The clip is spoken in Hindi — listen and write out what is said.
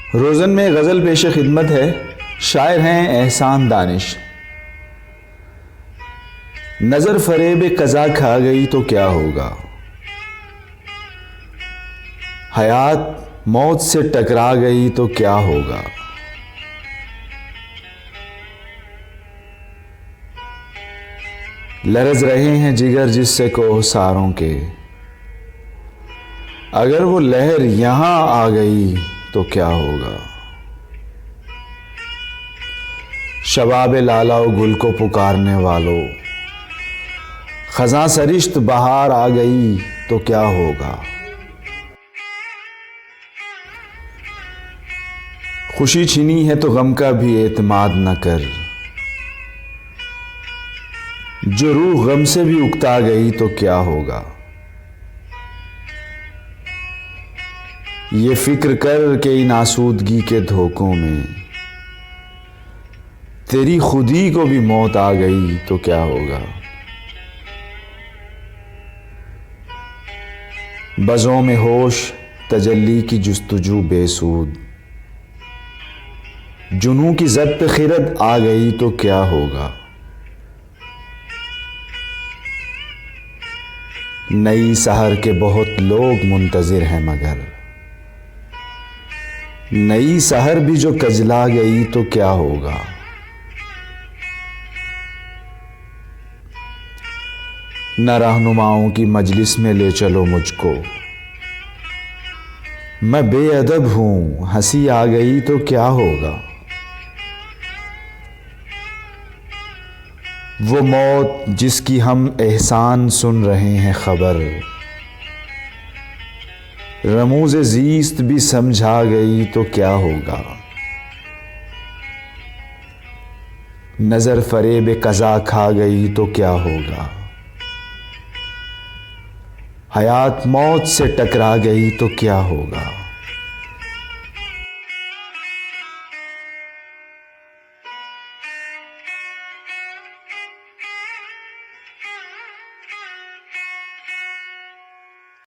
रोज़न में गज़ल पेश खिदमत है। शायर हैं एहसान दानिश। नज़र फरेब कज़ा खा गई तो क्या होगा, हयात मौत से टकरा गई तो क्या होगा। लरज़ रहे हैं जिगर जिससे कोहसारों के, अगर वो लहर यहां आ गई तो क्या होगा। शबाब लाला व गुल को पुकारने वालों, खज़ां सरिश्त बहार आ गई तो क्या होगा। खुशी छीनी है तो गम का भी एतमाद न कर, जो रूह गम से भी उकता गई तो क्या होगा। ये फिक्र कर के इन आसूदगी के धोखों में तेरी खुदी को भी मौत आ गई तो क्या होगा। बज़ों में होश तजल्ली की जुस्तजू बेसूद, जुनूं की ज़ब्त खिरद आ गई तो क्या होगा। नई सहर के बहुत लोग मुंतज़िर हैं मगर नई सहर भी जो कजला गई तो क्या होगा। न रहनुमाओं की मजलिस में ले चलो मुझको, मैं बेअदब हूं हंसी आ गई तो क्या होगा। वो मौत जिसकी हम एहसान सुन रहे हैं खबर, रमूज़ ज़ीस्त भी समझा गई तो क्या होगा। नज़र फरेब कज़ा खा गई तो क्या होगा, हयात मौत से टकरा गई तो क्या होगा।